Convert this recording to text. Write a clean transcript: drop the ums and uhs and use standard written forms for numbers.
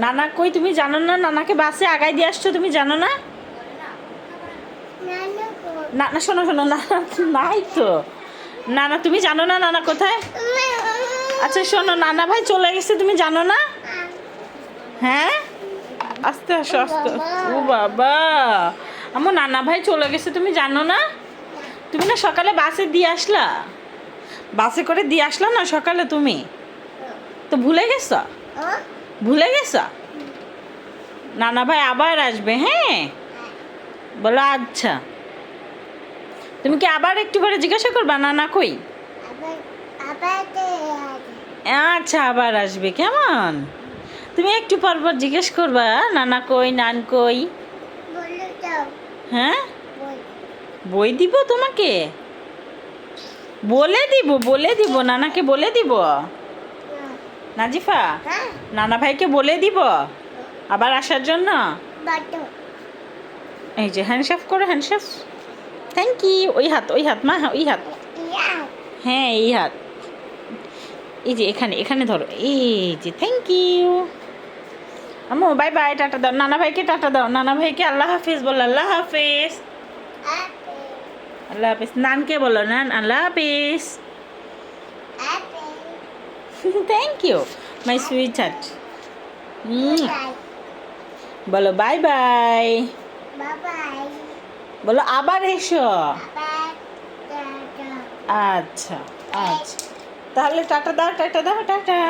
নানা কই তুমি জানো না? নানাকে বাসে আগাই দিয়ে আসছো, তুমি জানো না? না না, শোনো শোনো, নানা নাই তো। নানা তুমি জানো না নানা কোথায়? আচ্ছা শোনো, নানা ভাই চলে গেছে, তুমি জানো না? হ্যাঁ, আস্তে আসো আস্তে। ও বাবা, আমার নানা ভাই চলে গেছে, তুমি জানো না? তুমি না সকালে বাসে দিয়ে আসলা, বাসে করে দিয়ে আসলা না সকালে, তুমি তো ভুলে গেছো, ভুলে গেছো। নানা ভাই আবার আসবে, হ্যাঁ বলো। আচ্ছা, তুমি কি আবার একটু করে জিজ্ঞাসা করবা নানা কই? আচ্ছা আবার আসবে, কেমন? তুমি একটু পর পর জিজ্ঞেস করবা নানা কই, নান কই। হ্যাঁ, বই দিব তোমাকে, বলে দিব, বলে দিব, নানাকে বলে দিব। নাজিফা, নানা ভাইকে বলে দিব আবার আসার জন্য। এই যে হ্যান্ডশেক করো, হ্যান্ডশেক। Thank you. ওই হাত, ওই হাত মা, ওই হাত। হ্যাঁ এই হাত, এই যে এখানে, এখানে ধরো, এই যে থ্যাংক ইউ। আম্মু বাই বাই, টাটা দাও নানা ভাইকে, টাটা দাও নানা ভাইকে, আল্লাহ হাফিজ বলো, আল্লাহ হাফিজ। আল্লাহ হাফিজ। নানকে বলো, নান আল্লাহ হাফিজ। Thank you my sweet heart. বলো বাই বাই, বলো আবার এসো। আচ্ছা আচ্ছা, তাহলে টাটা দাও, টাটা দাও, টাটা।